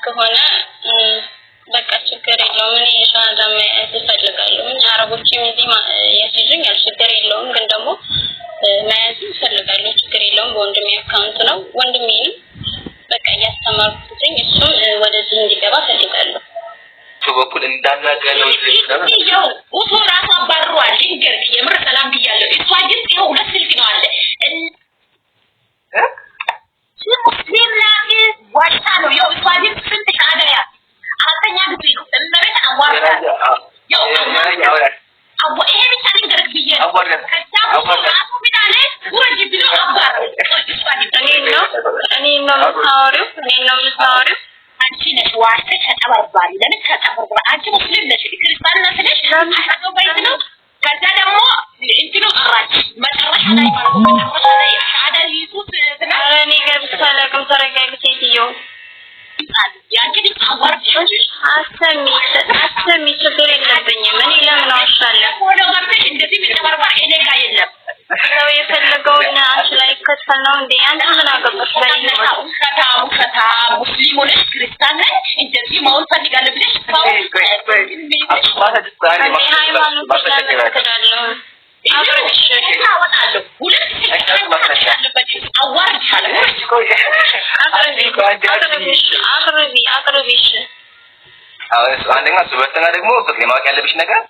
ከሆነ በቃ ችግር የለውም። እኔ ሻሃዳ መያዝ እፈልጋለሁ። አረቦች የሚዚህ ያስይዙኛል፣ ችግር የለውም። ግን ደግሞ መያዝ እፈልጋለሁ፣ ችግር የለውም። በወንድሜ አካውንት ነው ወንድሜንም በቃ እያስተማርኩትኝ እሱም ወደዚህ እንዲገባ እፈልጋለሁ። በኩል እንዳናገረው ይሄው ኡቶ ራሱ አባሯል። ድንገት የምር ሰላም ብያለሁ። እሷ ግን ይሄው ሁለት ስልክ ነው አለ ሙስሊም ላይ ዋሻ ነው። ይሄው እሷ ግን ስንት ሻዳያ አራተኛ ጊዜ ነው እንደረክ አዋራ ይሄው አዋ ይሄ ብቻ ድንገት ብዬ አዋራ ራሱ ቢዳለ ወርጅ ብሎ አባራ እኔ ነው የምታወሪው አንቺ ነሽ ዋሽተሽ ተጠባባሪ ለምን ተጠባባሪ አንቺ ሙስሊም ነሽ ክርስቲያን ነሽ አሻዶ ባይት ነው ከዛ ደግሞ እንትኑ አራጭ መጨረሻ ላይ ማለት መጨረሻ ላይ ሻዳ ይዙት ስለኔ ገብተለቅም ተረጋግጥ ይየው ያንቺ ልጅ አዋርድ አሰሚ ችግር የለብኝም እኔ ለምን አውሻለሁ ወደ ወርደሽ እንደዚህ ተጠባባሪ እኔ ጋር የለም ሰው የፈለገውና አንቺ ላይ ከተፈናው እንዴ አንቺ ምን አገባሽ በእናትህ ከታ ሙስሊም ነሽ ክርስቲያን ነሽ እንደዚህ መሆን ፈልጋለሁ ብለሽ አንደኛ ሁለተኛ ደግሞ ማወቅ ያለብሽ ነገር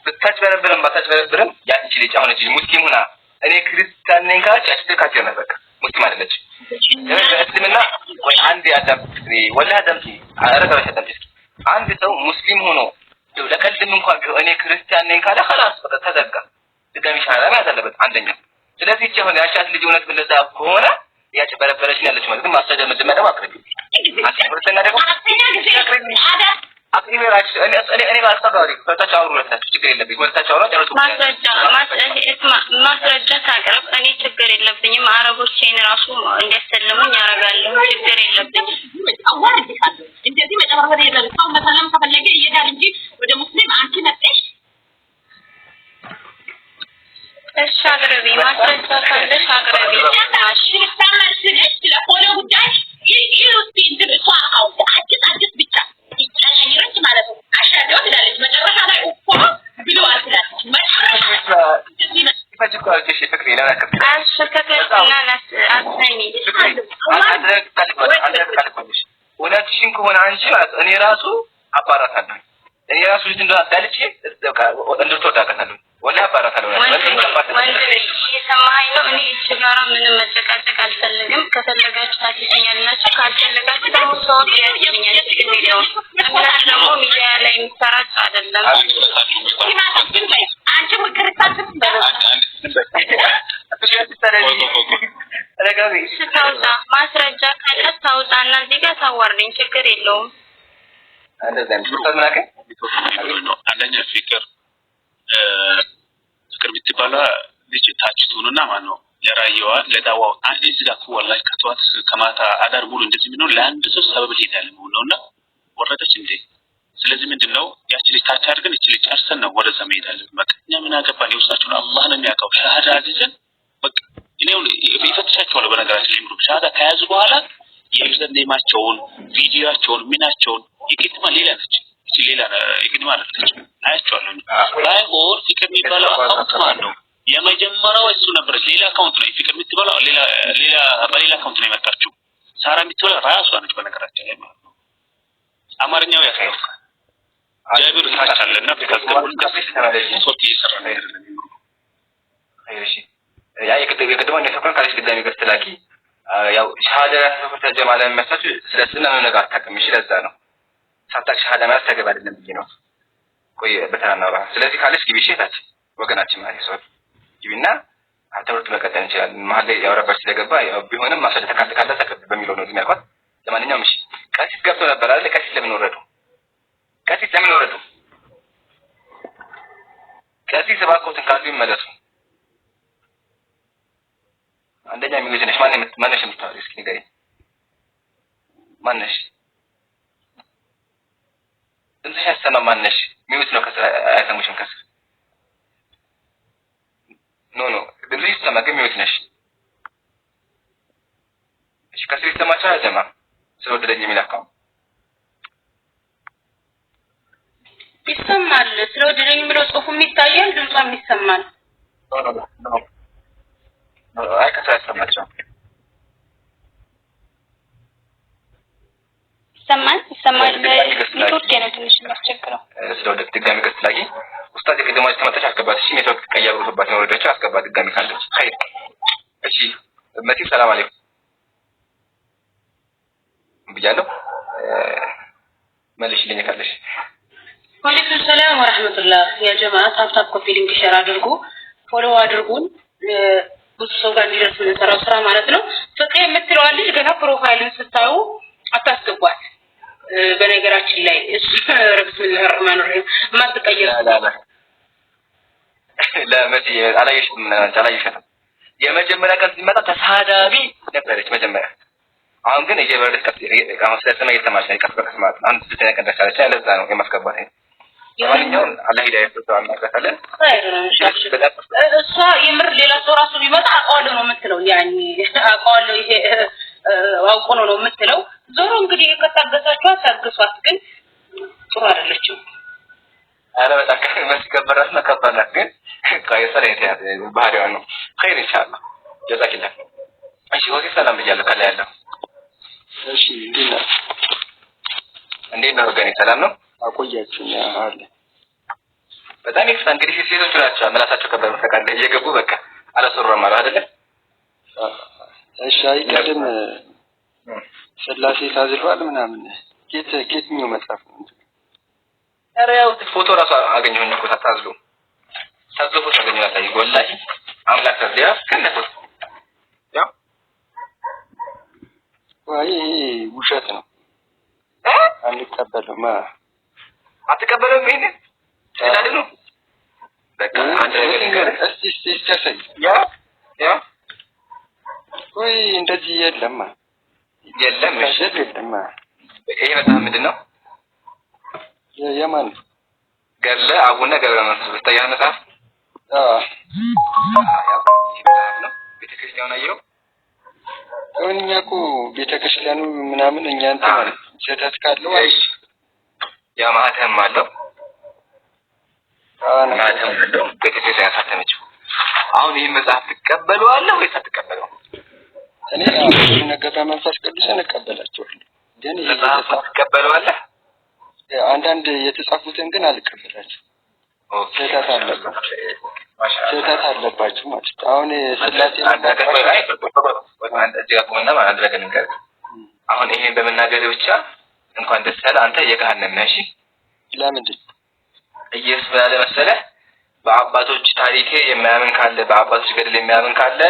ብታጭበረብርም ባታጭበረብርም ያቺ ልጅ አሁን እዚህ ሙስሊም ሆና እኔ ክርስቲያን ነኝ ካለች አትካቸው ነበር ሙስሊም አይደለች እስልምና ወይ አንድ ያዳምጥ ወላ አዳምጪ አረጋሽ አዳምጪ አንድ ሰው ሙስሊም ሆኖ ለቀልድም እንኳን ቢሆን እኔ ክርስቲያን ነኝ ካለ خلاص በቃ ተዘጋ ድጋሚ ሻራ ማለት አለበት አንደኛ ስለዚህ እቺ አሁን ያቻት ልጅ እውነት ብለዛ ከሆነ ያጭበረበረች ያለች ማለት ግን ማስረጃ መጀመሪያ ማቅረብ ሁለተኛ ደግሞ አክቲቬራች እኔ ጋር አስተጋሪ ፈታቻው ሁለታችሁ ችግር የለብኝ ወልታቻው ነው ጨርሱ ማስረጃ ታቀርብ እኔ ችግር የለብኝም አረቦቼን ራሱ እንዲያሰልሙኝ ያረጋለሁ ችግር የለብኝም አዋርድ ካለ እንደዚህ መጨረሻ የለም ሰው መሰለም ከፈለገ ይሄዳል እንጂ ወደ ሙስሊም አንቺ ነጥሽ እሺ አቅርቢ ማስረጃ ካለሽ አቅርቢ ታማሽልሽ ለፖለ ጉዳይ ይሩት እንድርሷ አዲስ ብቻ ይጨረጭ ማለት ነው አሻደው ትላለች መጨረሻ ላይ እኮ ብለዋል ትላለች መጨረሻ ፈጅኳልሽ ፍቅሬና ለከፍ አሽከከልና አሰኒ አድረግታለሽ ወላችሽን ከሆነ አንቺ እኔ ራሱ አባራታለሁ እኔ ራሱ ልጅ እንዳልች እንድትወዳቀታለሁ ወላ አባራታለሁ ወንድልሽ የሰማኸኝ ነው እኔ እችጋራ ምንም መጨቃጨቅ አልፈልግም ከፈለጋችሁ ታትኛላችሁ ካልፈለጋችሁ ደግሞ ሰው ያየኛል ቪዲዮ እምነት ደግሞ ሚዲያ ላይ የሚሰራጭ አይደለም አንቺ ምክርታት ስታውጣ ማስረጃ ካለ ታውጣና እዚህ ጋር ታዋርደኝ ችግር የለውም እንደዛም ተመናከ አንደኛ ፍቅር ብትባላ ልጅ ታችቱንና ማን ነው የራየዋ ለዳዋው እዚህ ጋር ወላሂ ከተዋት ከማታ አዳር ሙሉ እንደዚህ ምን ነው ለአንድ ሰው ሰበብ ሊዳል ነውና ወረደች እንዴ ስለዚህ ምንድነው ያቺ ልጅ ታች አድርገን እቺ ልጅ አርሰን ነው ወደ ሰማይ ሄዳለን በቃ እኛ ምን አገባን ይወስናችሁ አላህ ነው የሚያውቀው ሻሃዳ አዝዘን በቃ እኔው ይፈትሻቸዋል በነገራችን ላይ ምሩክ ሻሃዳ ከያዙ በኋላ የዩዘር ኔማቸውን ቪዲዮአቸውን ምናቸውን ይቅጥማ ሌላ ነች እቺ ሌላ ይቅጥማ አለች አያቸዋለሁ ባይሆን ፍቅር የሚባለው አካውንት ማለት ነው የመጀመሪያው እሱ ነበር ሌላ አካውንት ነው ፍቅር የምትባለው ሌላ በሌላ አካውንት ነው የመጣችው ሳራ የምትባለው ራሷ ነች በነገራችን ላይ ማለት ነው አማርኛው ያሳየው ጃቢር ታቻለና በከተማው ሶት ይሰራ ነው አይደለም አይሽ ያ የከተማው ነፈቀን ካለሽ ግዳሚ ገስተላኪ ያው ሻሃዳ ተጀማ ለመስጠት ስለስና ነው ነገር አታቀምሽ ለዛ ነው ሳታቅ ሻሃዳ ማለት ተገባ አይደለም ብዬ ነው ቆይ በተናናራ ስለዚህ ካለሽ ግቢሽ ታች ወገናችን ማለት ነው ግቢና አተውርት መከተል ይችላል መሀል ላይ ያወራባች ስለገባ ያው ቢሆንም ማሰለ ተካተካለ ተከተ በሚለው ነው የሚያልኳት ለማንኛውም እሺ ቀሲስ ገብቶ ነበር አይደል ቀሲስ ለምን ወረዱ ቀሲስ ባቆትን ካሉ ይመለሱ አንደኛ ሚውዝ ነሽ ማነሽ የምታወሪው እስኪ ንገሪኝ ማነሽ እንት ያሰና ማነሽ ሚውዝ ነው ከስራ አይተሙሽም ከስራ ኖ ድምጽ ይሰማል ሚውዝ ነሽ እሺ ከስራ ይሰማቻ ጀማ ስለወደደኝ የሚላካው ይሰማል። ስለወደደኝ ብለው ጽሁፉም ይታያል፣ ድምጿም ይሰማል። አይ ከተሰማቸው ይሰማል። ኔትወርክ ነው ትንሽ የሚያስቸግረው። ስለወደድ ድጋሚ ገስላጊ ኡስታዝ የቀደማች ተመጣጣች አስገባት። እሺ ኔትወርክ ቀያብሩባት ነው ወደዳቸው አስገባት ድጋሚ ካለች ኸይር። እሺ መቲ ሰላም አለይኩም ብያለሁ። መልሽልኝ ካለሽ። ወአለይኩም ሰላም ወራህመቱላህ። ያ ጀማዓ ታፕታፕ ኮፒ ሊንክ ሼር አድርጉ፣ ፎሎ አድርጉን። ብዙ ሰው ጋር እንዲደርስ የምንሰራው ስራ ማለት ነው። ፍቅር የምትለዋ ልጅ ገና ፕሮፋይልን ስታዩ አታስገቧት። በነገራችን ላይ ረብስሚላህ الرحمن الرحيم ማትቀየር ለመቲ አላየሽም። የመጀመሪያ ቀን ሲመጣ ተሳዳቢ ነበረች መጀመሪያ። አሁን ግን እየበረደች አሁን ስለሰማ እየተማች ነው። ቀስ በቀስ ማለት አንድ ስልጠና ቀን ደርሳለች። ለዛ ነው የማስገባት። ለማንኛውም አላህ ሂዳያ ይስጠው አማካታለን። እሷ የምር ሌላ ሰው ራሱ ቢመጣ አውቀዋለሁ ነው የምትለው። ያኔ አውቀዋለሁ ይሄ አውቆ ነው የምትለው። ዞሮ እንግዲህ ከታገሳችሁ ታገሷት፣ ግን ጥሩ አይደለችም። አረ በጣም መስከበራት ነው ከበራት፣ ግን ካይሰር የት ባህሪዋ ነው። ኸይር ኢንሻአላህ ጀዛኪላህ። እሺ ወዲ ሰላም ብያለሁ ካለ ያለው። እሺ እንዴት ነው ወገኔ? ሰላም ነው? አቆያችሁኝ አለ በጣም ይፈታ። እንግዲህ ሴቶች ናቸው ምላሳቸው ከበሩ ተቃለ እየገቡ በቃ አላሰሩም ማለት አይደለ? እሺ አይቀድም ስላሴ ታዝሏል ምናምን ኬትኛው መጽሐፍ ነው? ኧረ ያው ፎቶ ራሱ አገኘሁኝ እኮ ታዝሉ ፎቶ አገኘሁ ላይ ወላሂ አምላክ ተዚያ ከነፎቶ ያው ወይ ውሸት ነው። አንቀበልም አትቀበልም? ይሄን ስለዳድ ነው በቃ አንተ ነገር እስቲ ተሰይ ያ ወይ እንደዚህ የለም እሺ የለም። ይሄ በጣም ምንድነው? የማን ገለ አቡነ ገብረ መንፈስ በስተያ መጽሐፍ ነው። ቤተክርስቲያኑ አየው እኛ እኮ ቤተክርስቲያኑ ምናምን እኛ እንትን ማለት ስህተት ካለው ያ ማህተም አለው ማህተም አለው ቤተክርስቲያን ያሳተመችው። አሁን ይሄን መጽሐፍ ትቀበለዋለህ ወይስ አትቀበለውም? እኔ አቡነ ገብረ መንፈስ ቅዱስን እቀበላቸዋለሁ፣ ግን መጽሐፍ ትቀበለዋለህ? አንዳንድ የተጻፉትን ግን አልቀበላቸውም። ስህተት አለባቸው ማለት አሁን ስላሴ አሁን ይሄን በመናገር ብቻ እንኳን ደስ ያለ አንተ የገሃነም ነህ። እሺ ለምንድን ኢየሱስ ባለ መሰለህ በአባቶች ታሪክ የሚያምን ካለ በአባቶች ገድል የሚያምን ካለ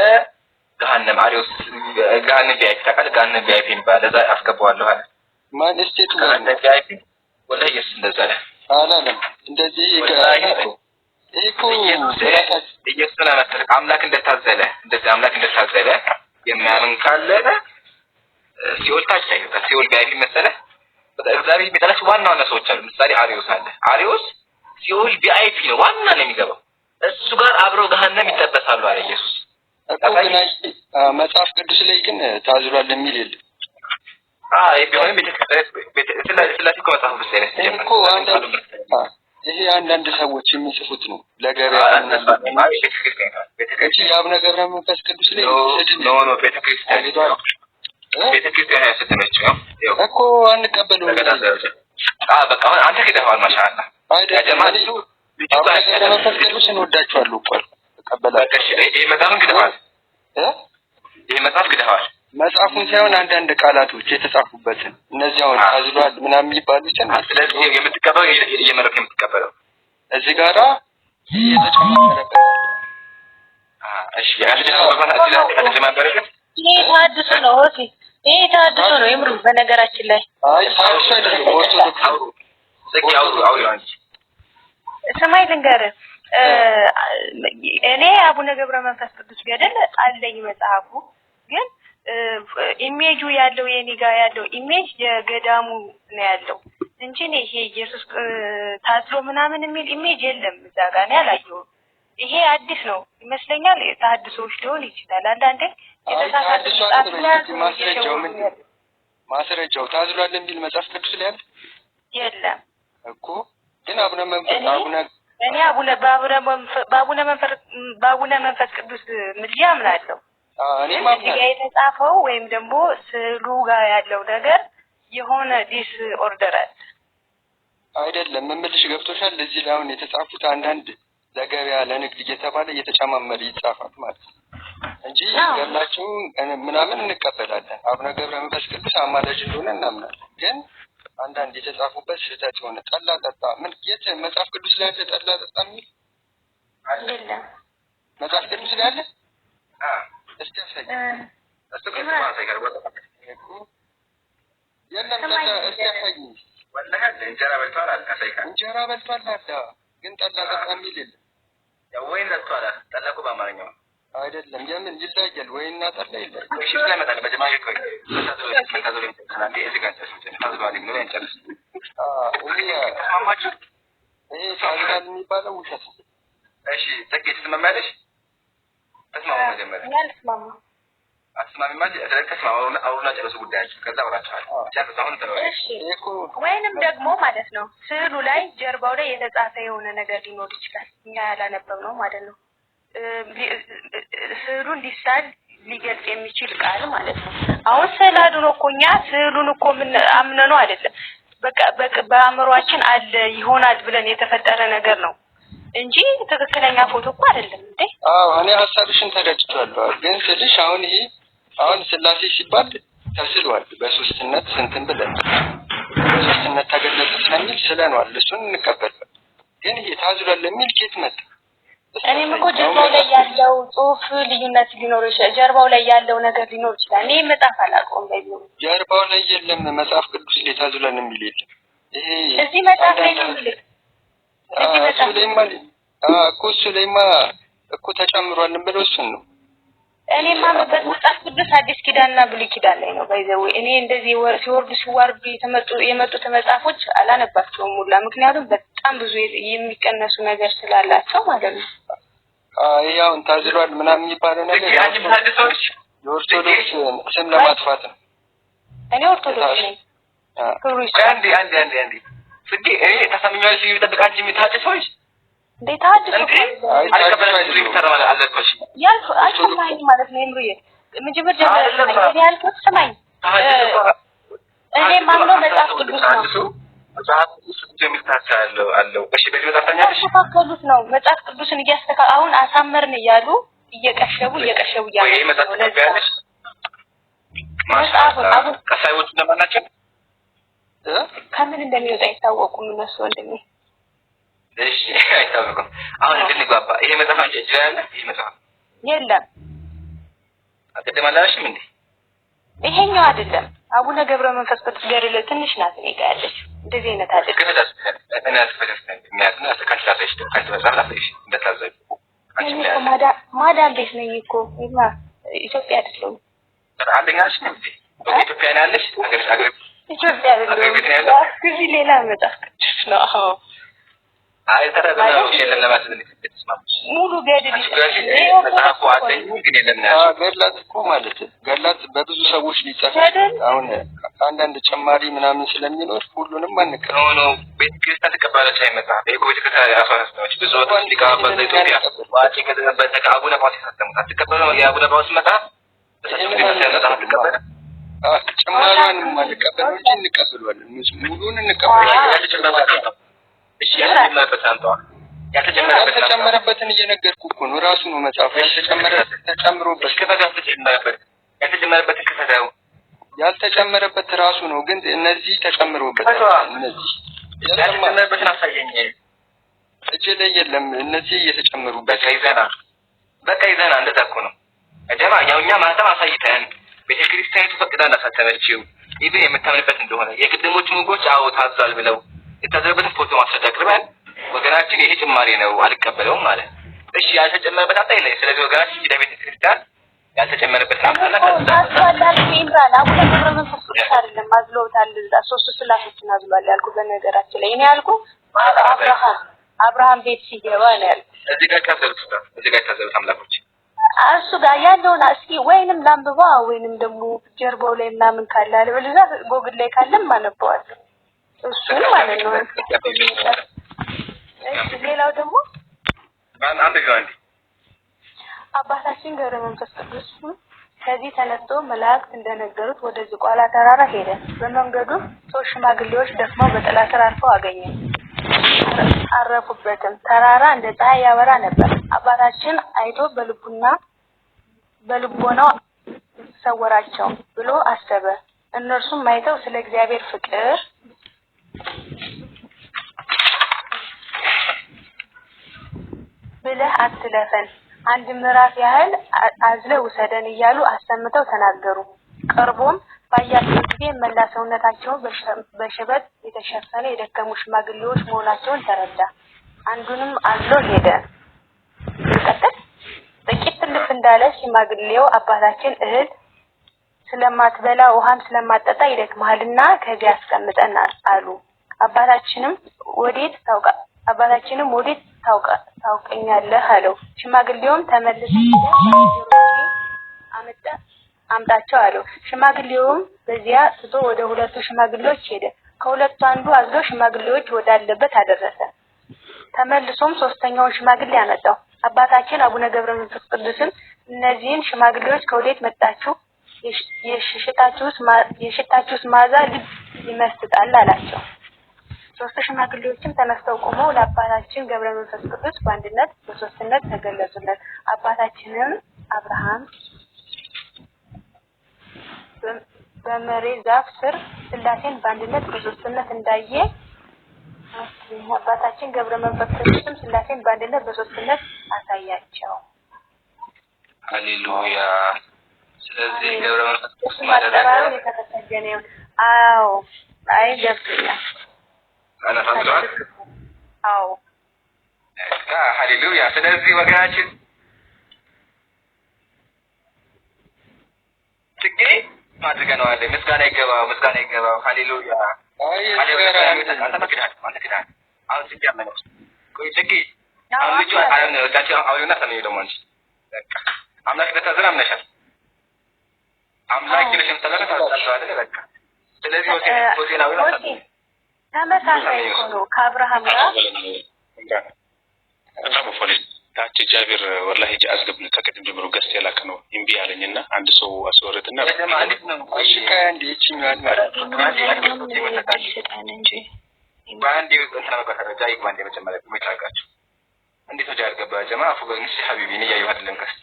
ገሃነም አሪውስ ገሃነም ቢያይፍ ታውቃለህ? ገሃነም ቢያይፍ ይባላል። ለዛ አስገባዋለሁ አለ። ማን እስቴቱ ገሃነም ቢያይፍ ወላሂ ኢየሱስ እንደዛ አለ። አላለም እንደዚህ እኮ ኢየሱስን አመሰለህ አምላክ እንደታዘለ እንደዚህ አምላክ እንደታዘለ የሚያምን ካለ ሲኦል ታች ላይ ሲኦል ቢያይፍ መሰለህ በዛሬ ቤታላችሁ ዋና ሰዎች አሉ። ምሳሌ አሪዮስ አለ። አሪዮስ ሲኦል ቢአይፒ ነው ዋና ነው የሚገባው። እሱ ጋር አብረው ገሃነም ይጠበሳሉ አለ ኢየሱስ። መጽሐፍ ቅዱስ ላይ ግን ታዝሏል የሚል የለም። ቢሆንም ስላሴ እኮ መጽሐፍ ቅዱስ ላይ ነው እኮ ይሄ አንዳንድ ሰዎች የሚጽፉት ነው ለገበያ የአቡነ ገብረ መንፈስ ቅዱስ ላይ ኖ ቤተክርስቲያን ያስተምረችው እኮ አንቀበለው በቃ አሁን አንተ ከደፋል ማሻአላ አይደለም አቡነ መንፈስ ቅዱስን ወዳቸዋለሁ እኮ ተቀበላችሁ። ይሄ መጽሐፍ ግደዋል ይሄ መጽሐፍ ግደዋል መጽሐፉን ሳይሆን አንዳንድ ቃላቶች የተጻፉበትን እነዚህ አሁን ታዝሏል ምናምን የሚባሉትን ስለዚህ የምትቀበለው እየመረጥክ የምትቀበለው እዚህ ጋራ እየተጨመረበት እሺ ያልተጨመረበት ይሄ ታድሶ ነው። ኦኬ ይሄ ታድሶ ነው የምሩ በነገራችን ላይ ታድሶ አይደለም ኦርቶዶክስ ሰማይ ልንገርህ እኔ አቡነ ገብረ መንፈስ ቅዱስ ገድል አለኝ መጽሐፉ ግን ኢሜጁ ያለው የኔ ጋር ያለው ኢሜጅ የገዳሙ ነው ያለው እንጂ ይሄ ኢየሱስ ታዝሎ ምናምን የሚል ኢሜጅ የለም እዛ ጋር ነው ያላየው። ይሄ አዲስ ነው ይመስለኛል። ታድሶች ሊሆን ይችላል። አንዳንዴ ማስረጃው ታዝሏል የሚል መጽሐፍ ቅዱስ ላይ አለ የለም እኮ ግን አቡነ መንፈስ ቅዱስ ምልያ አምናለሁ። እኔ ማለት የተጻፈው ወይም ደግሞ ስዕሉ ጋር ያለው ነገር የሆነ ዲስ ኦርደር አይደለም። ምንልሽ ገብቶሻል? ለዚህ ላይ አሁን የተጻፉት አንዳንድ ለገበያ ለንግድ እየተባለ እየተጨማመረ ይጻፋል ማለት ነው እንጂ ገላቸው ምናምን እንቀበላለን። አቡነ ገብረ መንፈስ ቅዱስ አማላጅ እንደሆነ እናምናለን። ግን አንዳንድ የተጻፉበት ስህተት የሆነ ጠላ ጠጣ ምን የት መጽሐፍ ቅዱስ ላይ ያለ ጠላ ጠጣ የሚል አይደለም። መጽሐፍ ቅዱስ ላይ ያለ እስቲ አሳይ እሱ ከስማ ሳይቀርብ የለም ጠላ እስቲ አሳይ ወላሂ እንጀራ በልቷል አለ አሳይካ እንጀራ በልቷል አለ ግን ጠላ ጠጣ የሚል የለም። ያው ወይን ጠጥቷል ጠላ እኮ በአማርኛው አይደለም። የምን ይለያል? ወይንና ጠላ ይለያል። እሺ ስለመጣለ በጀማዓ ይቆይ ተዛዘሩ ከናንዴ እዚህ ጋር ተዛዘሩ ነው እንጨርስ። ይሄ ታዝራል የሚባለው ውሸት። እሺ ጥቂት ትስማማለሽ? ተስማሙ መጀመሪያ ያልስማማ አስማሚ ማለት ተስማሙ አውሩና ጨርሱ ጉዳያችሁ ከዛ ወራቻል ጨርሱ አሁን ተወው። እሺ ወይንም ደግሞ ማለት ነው ስዕሉ ላይ ጀርባው ላይ የተጻፈ የሆነ ነገር ሊኖር ይችላል እኛ ያላነበብነው ማለት ነው። ስዕሉ እንዲሳል ሊገልጽ የሚችል ቃል ማለት ነው። አሁን ስዕላዱን እኮ እኛ ስዕሉን እኮ ምን አምነነው አይደለም። በቃ በአእምሮአችን አለ ይሆናል ብለን የተፈጠረ ነገር ነው እንጂ ትክክለኛ ፎቶ እኮ አይደለም እንዴ? አዎ እኔ ሐሳብሽን ተረድቻለሁ። ግን ስልሽ አሁን ይሄ አሁን ስላሴ ሲባል ተስሏል በሶስትነት ስንትን ብለን በሶስትነት ተገለጸ ስለሚል ስለነዋል እሱን እንቀበላለን። ግን ይሄ ታዝሏል የሚል ኬት መጣ? እኔም እኮ ጀርባው ላይ ያለው ጽሁፍ ልዩነት ሊኖር ይችላል። ጀርባው ላይ ያለው ነገር ሊኖር ይችላል። እኔ መጣፍ አላውቀውም በይው ጀርባው ላይ የለም መጽሐፍ ቅዱስ ላይ ታዝሏል የሚል የለም። ይሄ እዚህ መጽሐፍ ላይ ነው የሚል ሱሌማ እኮ ተጨምሯል ብለው እሱን ነው እኔማ በመጽሐፍ ቅዱስ አዲስ ኪዳንና ብሉይ ኪዳን ላይ ነው ባይዘው እኔ እንደዚህ ሲወርዱ የመጡት መጽሐፎች አላነባቸውም ሁላ ምክንያቱም በጣም ብዙ የሚቀነሱ ነገር ስላላቸው ማለት ነው። ያው ታዝሏል ምናምን የሚባለው ነገር የኦርቶዶክስ ስም ለማጥፋት ነው። እኔ ኦርቶዶክስ ነኝ። አንዴ ፍዴ እኔ ተሰምኛለሽ ይጠብቃንጂ የሚታጨሰውሽ እንዴት አድርገሽ አልከበረሽ ይተራማል አለሽ ያልኩ አልሰማኝ ማለት ነው። ምሩዬ መጀመሪያ ያልኩት ሰማኝ እኔ ማምነው መጽሐፍ ቅዱስ ነው። መጽሐፍ ቅዱስ የሚታቻለው አለው እሺ በዚህ መጣኛለሽ ተፈከሉት ነው መጽሐፍ ቅዱስን እያስተካ አሁን አሳመርን እያሉ እየቀሸቡ እያሉ ወይ መጽሐፍ ቅዱስ መጽሐፍ አሁን ከሳይዎቹ እንደማናቸው ከምን እንደሚወጣ አይታወቁም እነሱ ወንድሜ። እሺ አይታወቁም። አሁን እንግባባ ይሄ መጽሐፍ አንቺ ይችላል ይሄ መጽሐፍ የለም አትደማላሽም እንዴ? ይሄኛው አይደለም አቡነ ገብረ መንፈስ ቅዱስ ገድለ ትንሽ ናት እኔ ጋር ያለች እንደዚህ አይነት አይደለም። ከታስ እኔ አስፈለስከኝ የሚያዝና ተካንቻለሽ ተካንቻ መጽሐፍ ላፈሽ እንደታዘብ አንቺ ማዳም ቤት ነኝ እኮ ይማ ኢትዮጵያ አይደለም አንደኛሽ ነው እንዴ? ኢትዮጵያ ነው ያለሽ አገር ኢትዮጵያ አይደለም እዚህ ሌላ መጽሐፍ ቅዱስ ነው። አይ ተረጋጋው የለም ለማለት ነው ተስማሙ ሙሉ ገድል መጽሐፉ አለኝ ግን የለም ነው ገድላት እኮ ማለት ገድላት በብዙ ሰዎች ሊጻፍ አሁን አንዳንድ ጨማሪ ምናምን ስለሚኖር ሁሉንም አንቀበል ነው። ቤተክርስቲያን ተቀበለች አይመጣ ቤተክርስቲያን ያሳስተች ብዙ ወጥቷል በኢትዮጵያ ዋጪ ከተቀበለ አቡነ ጳውሎስ ተሰጠሙት ተቀበለ የአቡነ ጳውሎስ መጽሐፍ ተሰጥቶት መጽሐፍ ተቀበለ ጨማሪውን ማንቀበል እንጂ እንቀበላለን ሙሉን እንቀበላለን። እሺ ያልተጨመረበትን እየነገርኩ እኮ ነው ራሱ ነው መጽሐፉ ተጨምሮበት ያልተጨመረበት ራሱ ነው ግን እነዚህ ተጨምሮበት እነዚህ ያልተጨመረበትን አሳየኝ እጄ ላይ የለም እነዚህ እየተጨመሩበት በቃ ይዘና እንደዛ እኮ ነው አጀባ ያውኛ ማህተም አሳይተን ቤተክርስቲያኒቱ ፈቅዳ እንዳሳተመችው ኢቭን የምታምንበት እንደሆነ የቅድሞቹ ምግቦች አዎ ታዟል ብለው የታዘበትን ፎቶ ማስደግፈን ወገናችን ይሄ ጭማሪ ነው አልቀበለውም ማለት እሺ ያልተጨመረበት አጣ ይለኝ ስለዚህ ወገናችን ሂዳ ቤተክርስቲያን ያልተጨመረበት አጣና ታዟል ኢምራን አቡነ ገብረ መንፈስ ቅዱስ አይደለም አዝሎታል እዛ ሶስት ስላሴዎችን አዝሏል ያልኩ በነገራችን ላይ እኔ ያልኩ አብርሃም ቤት ሲገባ ነው ያልኩ እዚህ ጋር ታዘቡት አምላኮች እሱ ጋር ያለውን እስኪ ወይንም ላምብባ ወይንም ደግሞ ጀርባው ላይ ምናምን ካለ አለበለዚያ ጎግል ላይ ካለም ማነበዋለሁ እሱ ማለት ነው። ሌላው ደግሞ አንተ ጋር አባታችን ገብረ መንፈስ ቅዱስ ከዚህ ተነስቶ መላእክት እንደነገሩት ወደ ዝቋላ ተራራ ሄደ። በመንገዱ ሶስት ሽማግሌዎች ደክመው በጥላ ስር አርፈው አገኘ። አረፉበትም። ተራራ እንደ ፀሐይ ያበራ ነበር። አባታችን አይቶ በልቦናው ሰወራቸው ብሎ አሰበ። እነርሱም አይተው ስለ እግዚአብሔር ፍቅር ብለህ አትለፈን፣ አንድ ምዕራፍ ያህል አዝለው ውሰደን እያሉ አሰምተው ተናገሩ። ቀርቦም ባያቸው ጊዜ መላ ሰውነታቸውን በሽበት የተሸፈነ የደከሙ ሽማግሌዎች መሆናቸውን ተረዳ። አንዱንም አዝሎ ሄደ። ተቀጥል ጥቂት ልፍ እንዳለ ሽማግሌው አባታችን እህል ስለማትበላ ውሃም ስለማትጠጣ ይደክማልና ከዚህ አስቀምጠን አሉ። አባታችንም ወዴት ታውቀኛለህ አለው። ሽማግሌውም ተመልሰህ አምጣቸው አለው። ሽማግሌውም በዚያ ትቶ ወደ ሁለቱ ሽማግሌዎች ሄደ። ከሁለቱ አንዱ አዝሎ ሽማግሌዎች ወዳለበት አደረሰ። ተመልሶም ሶስተኛውን ሽማግሌ አመጣው። አባታችን አቡነ ገብረ መንፈስ ቅዱስም እነዚህን ሽማግሌዎች ከወዴት መጣችሁ? የሽታችሁስ መዓዛ ልብ ይመስጣል አላቸው። ሶስት ሽማግሌዎችም ተነስተው ቆመው ለአባታችን ገብረ መንፈስ ቅዱስ በአንድነት በሶስትነት ተገለጹለት። አባታችንም አብርሃም በመሬት ዛፍ ስር ስላሴን በአንድነት በሶስትነት እንዳየ አባታችን ገብረ መንፈስ ቅዱስም ስላሴን በአንድነት በሶስትነት አሳያቸው። ሃሌሉያ። ስለዚህ ገብረ መንፈስ ቅዱስ ማደረገው የተፈጸመ ነው። አዎ አይ ገብቶኛል። አና ታውቃለህ? አዎ ሃሌሉያ። ስለዚህ ወገናችን ትጌ ማድረገናል። ምስጋና ይገባው። ሃሌሉያ። አንተ መክዳት አሁን ሲጀመር ቆይ ትጌ አሁን ልጅ አሁን ወጣች አሁንና ሰማይ ደግሞ አንቺ በቃ አምላክ ተዘራ ምነሻል አምላክ ይልሽም ተለከታችሁ አይደል? በቃ ስለዚህ ሆቴላዊ ነው ተመሳሳይ ነው ከአብርሃም ጋር ታች ጃቢር ወላሂ አስገብነ ከቀደም ጀምሮ ገስት ያላከ ነው እምቢ ያለኝና አንድ ሰው አስወረደና ማለት ነው። እሺ ከአንዴ እቺኛን ማለት ነው ባንዴ እንትና መቀረጃ ይግባንዴ መጀመሪያ መጫቃችሁ እንዴት ወጃ ያልገባ ጀማ አፉ በእንሽ ሐቢቢ ነው ያዩ አይደለም ከስ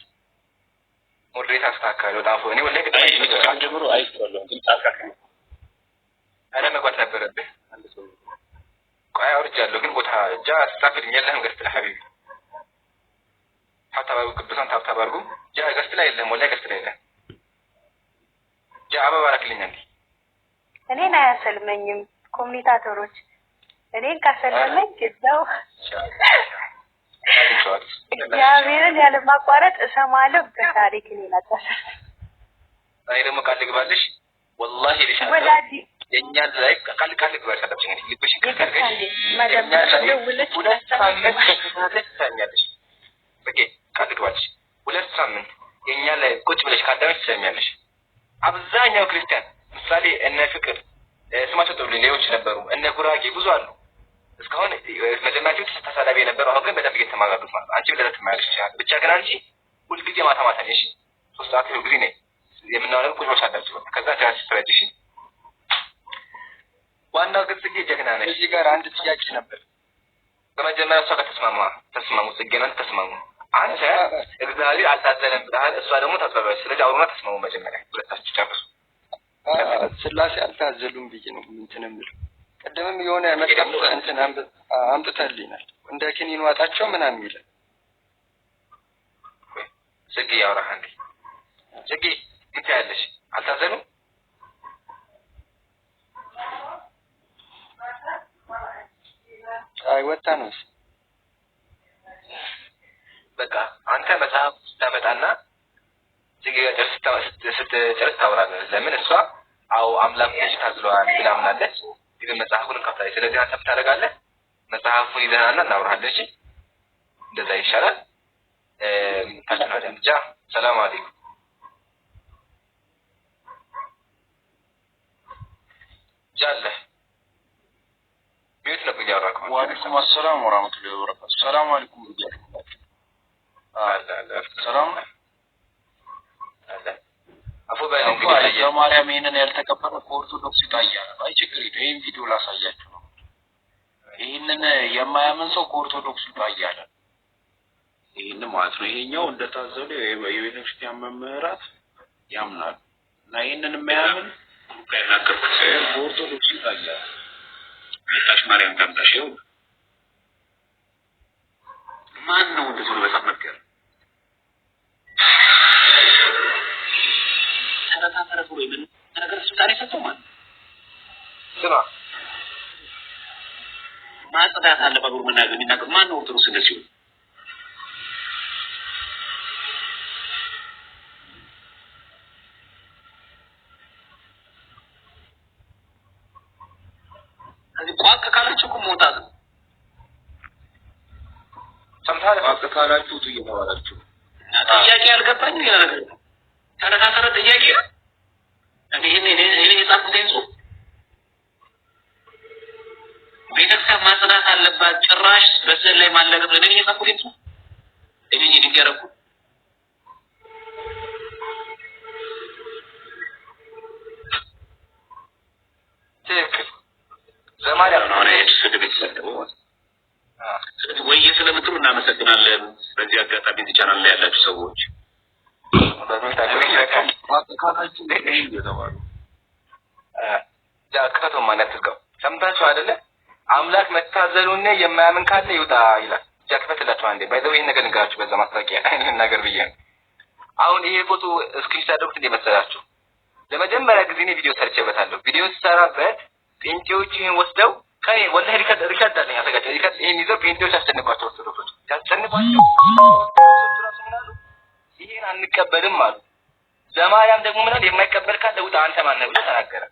ሞዴሬት አስተካክለው ዳፎ እኔ ወላሂ ከቀደም ጀምሮ አይተዋለሁ ግን ታካክ አረ መግባት ነበረብህ አንድ ሰው ቆይ አውርጃለሁ ግን ቦታ እጃ አስተካክልኝ የለህም ገስት ለሐቢቢ ታባው ቅዱሳን ታባርጉ ጃ ገስት ላይ የለም ወላሂ ገስት ላይ የለም ጃ አባባራክልኝ እንዴ እኔን አያሰልመኝም ኮሙኒታተሮች እኔን ካሰለመኝ ግዛው እግዚአብሔርን ያለ ማቋረጥ እሰማለሁ በታሪክ ሊናጣሽ አይ ደግሞ ቃል ግባልሽ ወላሂ ልሻለሁ ወላሂ የኛ ላይ ቃል ግባልሽ አጣብጭኝ እንዴ ልብሽን ከርከሽ መደምደም ደውለሽ ታኛለሽ በቃ ቃል ግባልሽ ሁለት ሳምንት የኛ ላይ ቁጭ ብለሽ ካዳመሽ ትሰሚያለሽ አብዛኛው ክርስቲያን ምሳሌ እነ ፍቅር ስማቸው ተብሎ ሌሎች ነበሩ እነ ጉራጌ ብዙ አሉ እስካሁን መጀመሪያው ተሳዳቢ ነበር አሁን ግን በደንብ እየተማራዱት ማለት አንቺ ለለት ማያልሽ ይችላል ብቻ ግን አንቺ ሁሉ ጊዜ ማታ ነሽ 3 ሰዓት ሁሉ ጊዜ ነኝ የምናወራው ቁጭ አዳርሽ ከዛ ትራንስ ስትራቴጂ ዋናው ግን ጽጌ ጀግና ነሽ እዚህ ጋር አንድ ጥያቄ ነበር በመጀመሪያ እሷ ጋር ተስማሙ ጽጌና ተስማሙ አንተ እግዚአብሔር አልታዘለም ብለሃል እሷ ደግሞ ታስባለች ስለዚህ አውሩና ተስማሙ መጀመሪያ ሁለታችሁ ጨርሱ ስላሴ አልታዘሉም ብዬ ነው እንትንም ቀደምም የሆነ መጽሐፍ እንትን አምጥተልኛል እንደ ከኒን ዋጣቸው ምናምን ይላል ጽጌ ያወራህ እንዴ ጽጌ እንት ያለሽ አልታዘሉም አይ ወጣ ነው በቃ አንተ መጽሐፍ ታመጣና ጽጌ ስትጨርስ ታወራለህ ለምን እሷ አው አምላክ ታዝሏል ብላ አምናለች ግን መጽሐፉን ከፍታይ ስለዚህ አንተ ታደርጋለህ መጽሐፉን ይዘናና እናወራለን እሺ እንደዛ ይሻላል ታስተካክል ጃ ሰላም አለይኩም ጃለ ሚዩት ነው ያወራከው ወአለይኩም ሰላም ወራህመቱላሂ ወበረካቱ። ሰላም አለይኩም ብያለሁ። ሰላም አፎ ባይ ማርያም ይሄንን ያልተቀበለ ኦርቶዶክስ ይታያል። አይ ችግር የለም። ይሄን ቪዲዮ ላሳያችሁ ነው። ይሄንን የማያምን ሰው ኦርቶዶክስ ይታያል። ይሄን ማለት ነው። ይሄኛው እንደታዘሉ የቤተክርስቲያን መምህራት ያምናል እና ይሄንን የማያምን ከናገርኩት ኦርቶዶክስ ይታያል። ታሽ ማርያም ታምጣሽው ማን ነው እንደዚህ በጣም ነገር ተረታተረቱ ወይ ምን ነገር ስልጣን ይሰጠው ማለት ስማ ማጽዳት አለ በጉር መናገር ማን ነው ኦርቶዶክስ እንደዚህ ቋቅ ካላችሁ እኮ መውጣት ነው። ሰምታለ ቋቅ ካላችሁ እየተባላችሁ ጥያቄ ያልገባኝ ሌላ ነገር ነው። ተነካከረ ጥያቄ እኔ የጻፍኩት ጽሁፍ ቤተክርስቲያን ማጽዳት አለባት ጭራሽ በስዕል ላይ ማለቀቅ ነው። እኔ የጻፍኩት ጽሁፍ እኔ ይዲያረኩ ትክክል ዘማሪያ ነው ነው እሱ ቤተሰብ ወይ ስለምትሉ እናመሰግናለን። በዚህ አጋጣሚ ቻናል ላይ ያላችሁ ሰዎች ጃከቶ ማለት ነው ሰምታችሁ አይደለ? አምላክ መታዘሉን የማያምን ካለ ይውጣ ይላል። ጃከፈትላችሁ አንዴ ባይዘው ይሄን ነገር ንገራችሁ በዛ ማስታወቂያ ይሄን ነገር ብዬ አሁን ይሄ ፎቶ ስክሪንሾት አድርጉት እንደመሰላችሁ ለመጀመሪያ ጊዜ ነው ቪዲዮ ሰርቼበታለሁ። ቪዲዮ ሰራበት ፔንቲዎች ይሄን ወስደው ከኔ ወላሂ ሪከርድ አለኝ አተጋጨ ሪከርድ ይሄን ይዘው ፔንቲዎች አስጨንቋቸው ኦርቶዶክሶች ያስጨንቋቸው ይሄን አንቀበልም አሉ። ዘማርያም ደግሞ ምናል የማይቀበል ካለ ውጣ አንተ ማን ነህ ብሎ ተናገረ።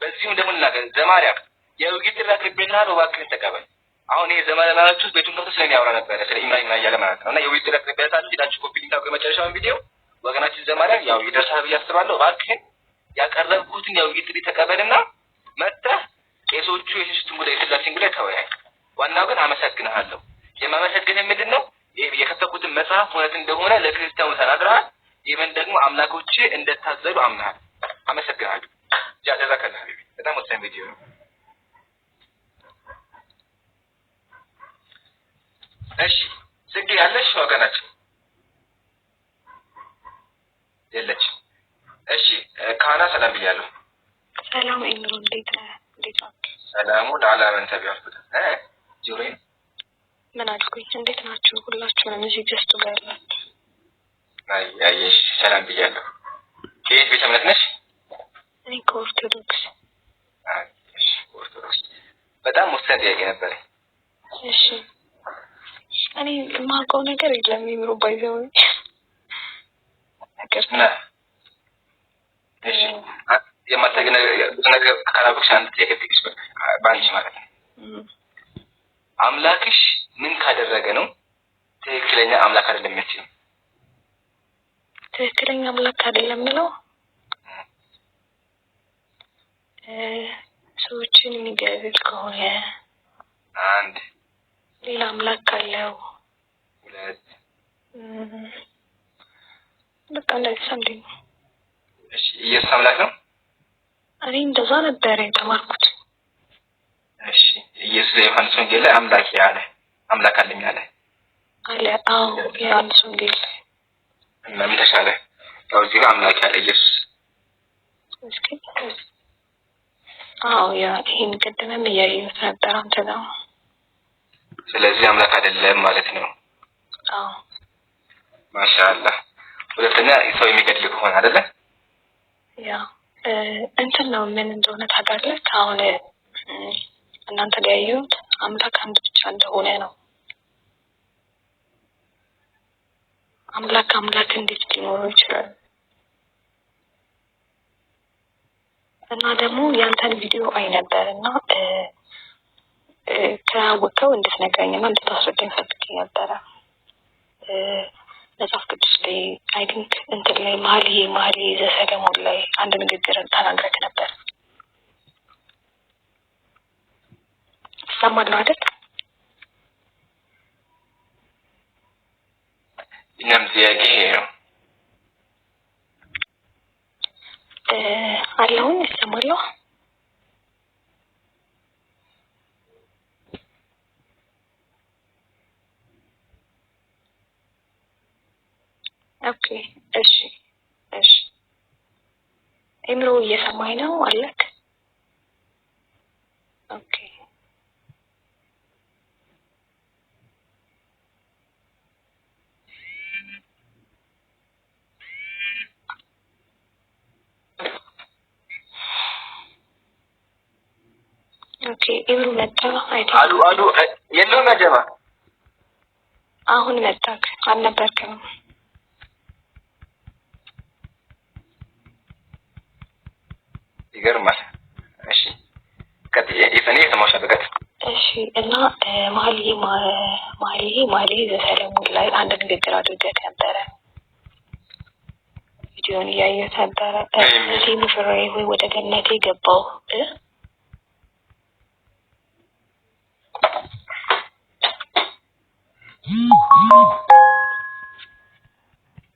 በዚህም ደግሞ እናገር ዘማርያም የውጊት ተራክቤና ወባክን ተቀበል። አሁን ይሄ ዘማርያማችሁ ቤቱን ከፍቶ ስለሚያወራ ነበር ስለ ኢማን ያለ ማለት ነው። እና የውጊት ተራክቤታችሁ ሄዳችሁ ኮፒ ሊንክ አድርገው መጨረሻውን ቪዲዮ ወገናችን ዘማርያም ያው ይደርሳል ብዬ አስባለሁ። እባክህን ያቀረብኩትን የውጊት ተቀበልና መጥተህ ቄሶቹ የሽቱን ጉዳይ የስላሴን ጉዳይ ተወያይ። ዋናው ግን አመሰግናለሁ። የማመሰግንህ ምንድነው የከተኩትን መጽሐፍ እውነት እንደሆነ ለክርስቲያኑ ተናግረሃል። ይሄን ደግሞ አምላኮች እንደታዘሉ አምናሃል። አመሰግናለሁ። ጃዘከላ ሀቢቢ በጣም ወሳኝ ቪዲዮ ነው። እሺ ጽጌ ያለሽ ወገናችን የለች። እሺ ካና ሰላም ብያለሁ። ሰላም አይምሮ እንዴት ነህ? እንዴት ነው? ሰላሙ ለዓለምን ተቢያልኩት ጆሮዬ ምን አልኩኝ? እንዴት ናችሁ? ሁላችሁንም እዚህ ጀስቱ ጋር ያላችሁ አየሽ ሰላም ብያለሁ። ከየት ቤተ እምነት ነሽ? እኔ ከኦርቶዶክስ። እሺ ኦርቶዶክስ በጣም ወሳኝ ጥያቄ ነበር። እሺ እኔ የማውቀው ነገር የለም የሚሮ ባይዘው እና እሺ የማታገነ ነገር ካላብሽ አንድ ጥያቄ ትክክል ባንቺ ማለት ነው። አምላክሽ ምን ካደረገ ነው ትክክለኛ አምላክ አይደለም የምትይው? ትክክለኛ አምላክ አይደለም ነው ሰዎችን የሚገድል ከሆነ አንድ ሌላ አምላክ ካለው ሁለት በቃ እንደዚህ ሰምዲኝ። እሺ ኢየሱስ አምላክ ነው? እኔ እንደዛ ነበር የተማርኩት። እሺ ኢየሱስ የዮሐንስ ወንጌል ላይ አምላክ ያለ አምላክ አለኝ አለ። አዎ የዮሐንስ ወንጌል እና ምን ተሻለ? ያው እዚህ ጋር አምላክ ያለ ኢየሱስ እስኪ ይሄን ቅድምም እያየሁት ነበር አንተ ነው። ስለዚህ አምላክ አይደለም ማለት ነው። አዎ ማሻአላህ። ሁለተኛ ሰው የሚገድል ከሆነ አይደለ? ያ እንትን ነው ምን እንደሆነ ታውቃለህ? አሁን እናንተ ጋር ያዩት አምላክ አንድ ብቻ እንደሆነ ነው። አምላክ እንዴት ሊኖር ይችላል? እና ደግሞ ያንተን ቪዲዮ አይ ነበርና ከወቀው እንድትነግረኝና እንድታስረዳኝ ፈልጌ ነበረ። መጽሐፍ ቅዱስ ላይ አይ ቲንክ እንትን ላይ መኃልየ ዘሰሎሞን ላይ አንድ ንግግር ተናግረህ ነበር። ሰማለሁ አይደል? የኛም ጥያቄ አለሁኝ እሰማለሁ። ኦኬ እሺ ኤምሮ እየሰማኝ ነው አለክ? ኦኬ ኤምሮ መጣ አይደል? አሉ የለውም ያጀማ አሁን መጣክ አልነበርክም? ይገርማል። እሺ ከዚህ የፈኔ ተማሻ በቀት እሺ እና ማሊ ዘሰለሙን ላይ አንድ ንግግር አድርገህ ነበረ። ቪዲዮን እያየሁት ነበረ። እዚህ ሙሽራዬ ሆይ ወደ ገነቴ ገባሁ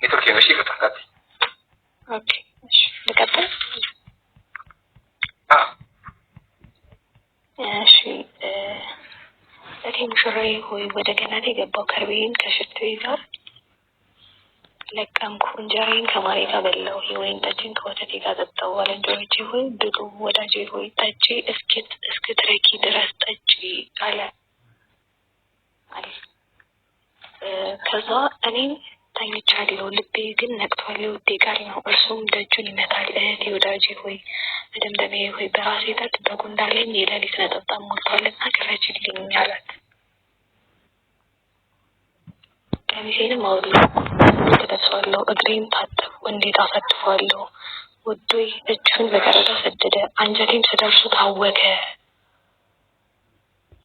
ኔትወርክ ነው። እሺ ከተካት ኦኬ እሺ ልቀጥል። እሺ እቴ ሙሽራዬ ሆይ ወደ ገነቴ ገባሁ ከርቤን ከሽቶዬ ጋር ለቀምኩ እንጀራዬን ከማሬ ጋር በላሁ የወይን ጠጅን ከወተቴ ጋር ጠጣሁ። ባልንጀሮቼ ሆይ ብሉ ወዳጄ ሆይ ጠጪ እስክትረኪ ድረስ ጠጪ አለ። ከዛ እኔም ተኝቻለሁ ልቤ ግን ነቅቷል የውዴ ቃል ነው እርሱም ደጁን ይመታል። እህቴ ወዳጄ ሆይ መደምደሚያዬ ሆይ በራሴ ጠጥ በጉንዳለኝ የሌሊት ነጠብጣብ ሞልቷልና ክፈችልኝ አላት። ቀሚሴንም አወለኩ ተደፍሷለሁ እግሬን ታጠብኩ እንዴት አሳድፈዋለሁ ውዶይ እጁን በቀረዳ ሰደደ አንጀቴም ስደርሱ ታወከ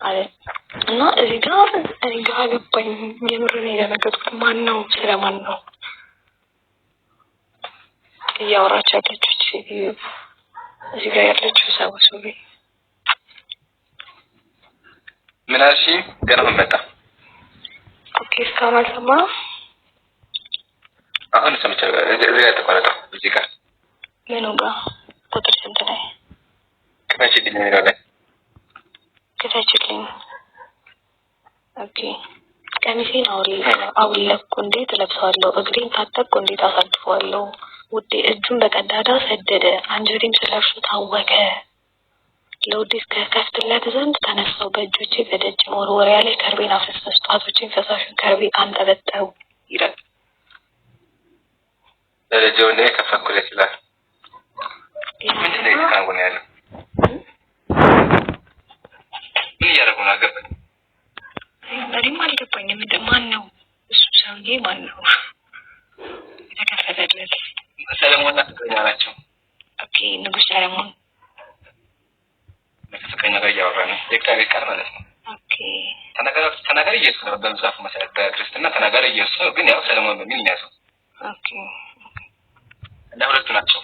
አለ። እና እዚህ ጋር እኔ ጋር ገባኝ የምር ነው ያደረገው። ማን ነው ስለማን ነው እያወራች ያለችው? እዚህ ጋር ያለችው ሰው ሶሪ ምን አልሽ? ገና መጣ። ኦኬ እስካሁን አልሰማሁም። አሁን ሰምቻለሁ። እዚህ ጋር ተቋረጠው። እዚህ ጋር ምኑ ጋር ቁጥር ስንት ላይ ከታችልኝ ነው ያለው? ከታችልኝ ኦኬ ቀሚሴን አውለኩ እንዴት እለብሰዋለሁ እግሬን ታጠብኩ እንዴት አሳድፈዋለሁ ውዴ እጁን በቀዳዳ ሰደደ አንጀቴም ስለርሱ ታወከ። ለውዴ ከከፍትለት ዘንድ ተነሳው በእጆቼ በደጅ መወርወሪያ ላይ ከርቤን አፈሰስኩ ጣቶቼን ፈሳሹን ከርቤ አንጠበጠቡ ይላል። ለጀው ላይ ተፈክሮ ይችላል። ምንድን ነው የተካንጉን ያለው? ምን እያደረጉ ነው? አልገባኝም። እኔም አልገባኝም። ማን ነው እሱ ሰውዬ? ማን ነው የተከፈተለት? ሰለሞን ፍቅረኛ ናቸው። ኦኬ ንጉስ ሰለሞን ፍቅረኛ ጋር እያወራ ነው። የእግዚአብሔር ቃል ማለት ነው። ኦኬ ተናጋሪ ኢየሱስ ነው። በመጽሐፉ መሰረት በክርስትና ተናጋሪ ኢየሱስ ነው፣ ግን ያው ሰለሞን በሚል ነው። ኦኬ እና ሁለቱ ናቸው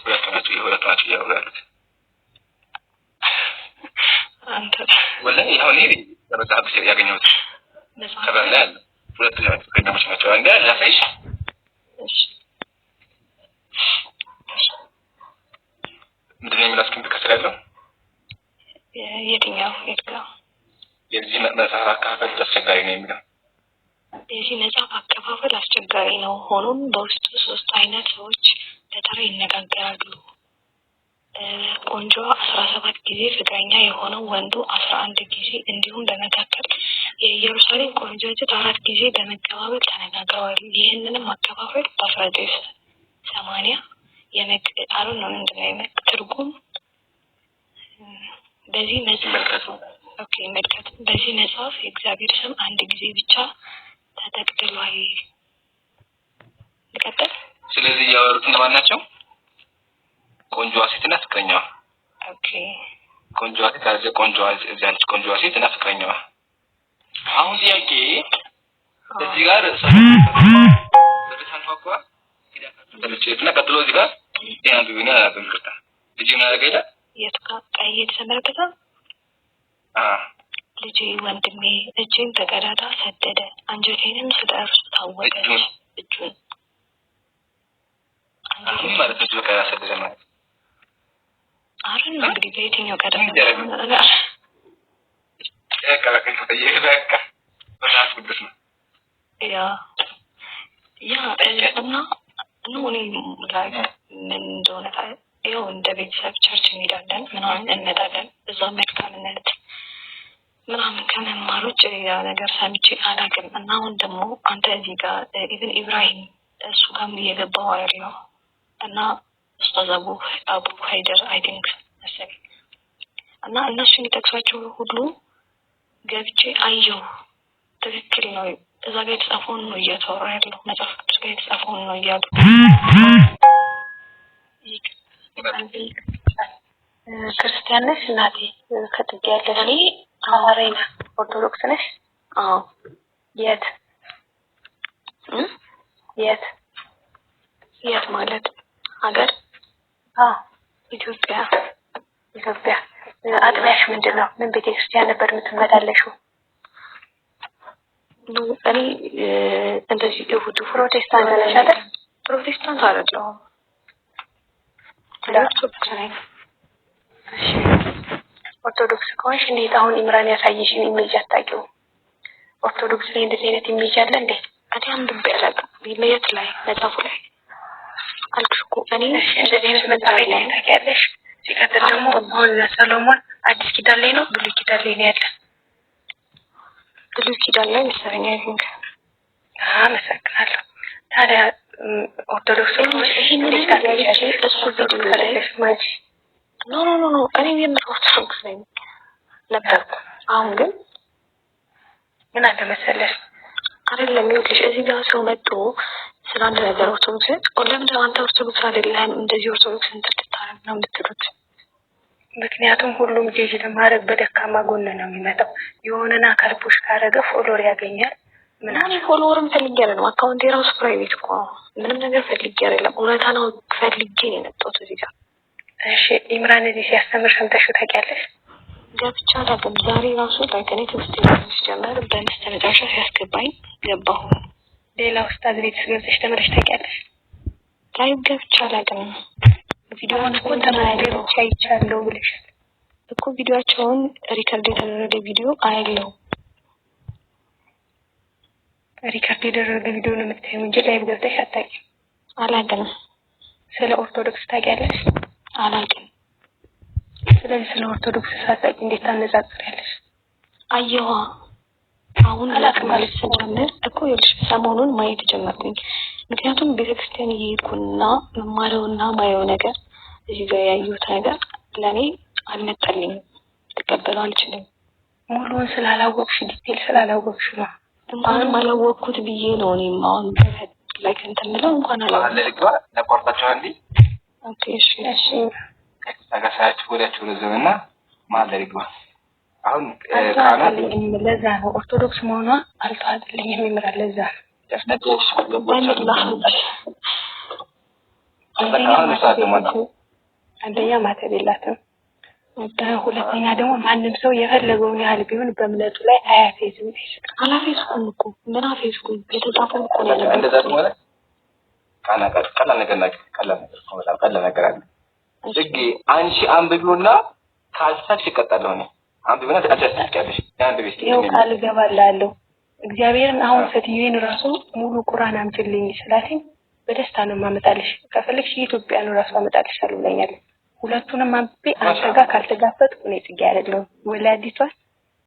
ያወራሉት። አንተ ወላሂ ይሄው ነው በመጽሐፍ ያገኘሁት። ከበላ ያለ ሁለቱ ፍቅረኛሞች ናቸው። አንዴ አላፈሽ እሺ ምንድን ነው የሚላስከም ተከታተለው? የትኛው የትኛው? የዚህ መጽሐፍ አካባቢ አስቸጋሪ ነው የሚለው። የዚህ መጽሐፍ አከፋፈል አስቸጋሪ ነው። ሆኖም በውስጡ 3 አይነት ሰዎች በተራ ይነጋገራሉ። ቆንጆ 17 ጊዜ ፍቅረኛ የሆነው ወንዱ 11 ጊዜ እንዲሁም በመካከል የኢየሩሳሌም ቆንጆዎች 4 ጊዜ በመቀባበል ተነጋግረዋል። ይህንንም አከፋፈል በ1980 የመቅጣሩ ነው እንደማይመቅ ትርጉም በዚህ መጽሐፍ ኦኬ መልከቱ በዚህ መጽሐፍ የእግዚአብሔር ስም አንድ ጊዜ ብቻ ተጠቅልሏል። ልቀጥል። ስለዚህ ያወሩት እነማን ናቸው? ቆንጆዋ ሴትና ፍቅረኛዋ። ኦኬ ቆንጆዋ ሴት እና ፍቅረኛዋ። አሁን ጥያቄ እዚህ ጋር በተሳንፋቋ እና ቀጥሎ እዚህ ጋር ያን ቢሆን ያገኝከታ ልጅ ነው ያገኘ የትካ ቀይ የተመረከተ ልጅ ወንድሜ እጄን በቀዳዳ ሰደደ አንጀቴንም ስለእርሱ ታወቀ። እጁን አሁን ማለት ነው በቃ ያሰደደ ማለት አሁን እንግዲህ በየትኛው ቀደም በቃ በራስ ቅዱስ ነው ያ እና ነው እኔ ላይ ምን እንደሆነ ያው እንደ ቤተሰብ ቸርች እንሄዳለን ምናምን እንመጣለን እዛ መልካምነት ምናምን ከመማር ውጭ ሌላ ነገር ሰምቼ አላውቅም እና አሁን ደግሞ አንተ እዚህ ጋር ኢቭን ኢብራሂም እሱ ጋር እየገባው አይደለም እና ኡስታዝ አቡ ሀይደር አይ ቲንክ መሰለኝ እና እነሱ የሚጠቅሷቸው ሁሉ ገብቼ አየሁ ትክክል ነው እዛ ጋር የተጻፈውን ነው እያተወራ ያለው መጽሐፍ ቅዱስ ጋር የተጻፈውን ነው እያሉ ክርስቲያን ነሽ እናቴ ከጥግ ያለሽ እኔ አማራይና ኦርቶዶክስ ነሽ አዎ የት ማለት ሀገር ኢትዮጵያ አጥቢያሽ ምንድነው ምን ቤተክርስቲያን ነበር የምትመላለሽው እኔ እንደዚህ እሁድ ፕሮቴስታንት ነሽ አይደል ፕሮቴስታንት አይደለሁም ኦርቶዶክስ ከሆንሽ እንዴት አሁን ኢምራን ያሳየሽን ኢሜጅ አታውቂው ኦርቶዶክስ ላይ እንደዚህ አይነት ኢሜጅ አለ እንዴ አዲያም ድብያለሁ ኢሜጅ ላይ መጽሐፉ ላይ አልኩሽኮ እኔ እንደዚህ አይነት መጽሐፍ ላይ ታውቂያለሽ ሲቀጥል ደግሞ አሁን ለሰሎሞን አዲስ ኪዳን ላይ ነው ብሉይ ኪዳን ላይ ነው ያለ ብሉይ ኪዳን ላይ መሰለኝ አይንክ አመሰግናለሁ ታዲያ ኦርቶዶክስ ይሄን ልጅ እሱ ቪዲዮ ላይ ማጂ ኖ እኔ የምሮርቶዶክስ ነኝ ነበር አሁን ግን ምን አለ መሰለሽ አይደለም ይኸውልሽ እዚህ ጋር ሰው መጥቶ ስለ አንድ ነገር ኦርቶዶክስ ለምን አንተ ኦርቶዶክስ አይደለም እንደዚህ ኦርቶዶክስ እንድትታረም ነው የምትሉት ምክንያቱም ሁሉም ጄጅ ለማድረግ በደካማ ጎን ነው የሚመጣው የሆነና አካል ፑሽ ካረገ ፎሎወር ያገኛል ምናምን ፎሎወርም ፈልጌ አይደለም አካውንት የራሱ ፕራይቬት እኮ ምንም ነገር ፈልጌ አይደለም እውነታ ነው ፈልጌ ነው የመጣሁት እዚህ ጋር እሺ ኢምራን እዚህ ሲያስተምር ሰምተሽው ታውቂያለሽ ገብቻ አላውቅም ዛሬ ራሱ ታውቂያለሽ ትምህርት ጀመር በመስተመጫሻ ሲያስገባኝ ገባሁ ሌላ ኡስታዝ ቤት ገብተሽ ተመረሽ ታውቂያለሽ ላይ ገብቻ አላውቅም ቪዲዮውን እኮ ተመራይቼ አይቻለሁ ብለሻል እኮ ቪዲዮአቸውን ሪከርድ የተደረገ ቪዲዮ አይለው ሪከርድ የተደረገ ቪዲዮ ነው የምታየው እንጂ ላይ ገብተሽ አታውቂም አላውቅም ስለ ኦርቶዶክስ ታውቂያለሽ አላውቅም ስለዚህ ስለ ኦርቶዶክስ ሳታውቂ እንዴት ታነጻጽሪያለሽ አየዋ አሁን አላውቅም ማለት ስለጀመር እኮ ይልሽ ሰሞኑን ማየት ጀመርኩኝ ምክንያቱም ቤተክርስቲያን እየሄድኩና መማረውና ማየው ነገር እዚህ ጋር ያዩት ነገር ለኔ አልመጣልኝም ተቀበለው አልችልም ሙሉውን ስላላወቅሽ ዲቴል ስላላወቅሽ ነው እንኳን ማላወቅኩት ብዬ ነው እኔ አሁን ላይክ እንተምለው እንኳን አላወቅኩ ለቆርጣቸው እንዴ ኦኬ እሺ አጋሳች ወዲያቸው ለዘመና ማለሪግባ አሁን ካናልኝ ለዛ ነው ኦርቶዶክስ መሆኗ አልተዋጥልኝ የሚመራ ለዛ ተስተቆስ አንደኛ ማተብ የላትም ሁለተኛ ደግሞ ማንም ሰው የፈለገውን ያህል ቢሆን በእምነቱ ላይ አያፌዝም አላፌዝኩም እኮ ምን አፌዝኩም የተጻፈው እኮ ነው እንደዛ ማለት ቀላል ነገር አለ እግ አንቺ አንብቢውና ካልሳች ይቀጣለው ነው አንብቢውና ታቻችልሽ ያንብቢስ ይሄው ቃል ገባላለሁ እግዚአብሔርን አሁን ፈትዬን ራሱ ሙሉ ቁርአን አምጪልኝ ስላልኝ በደስታ ነው ማመጣልሽ ከፈለግሽ ኢትዮጵያን ራሱ አመጣልሻለሁ ብለኛል ሁለቱንም አንብቤ አንተ ጋር ካልተጋፈጥኩ ነው ጽጌ አይደለም ወላዲቷ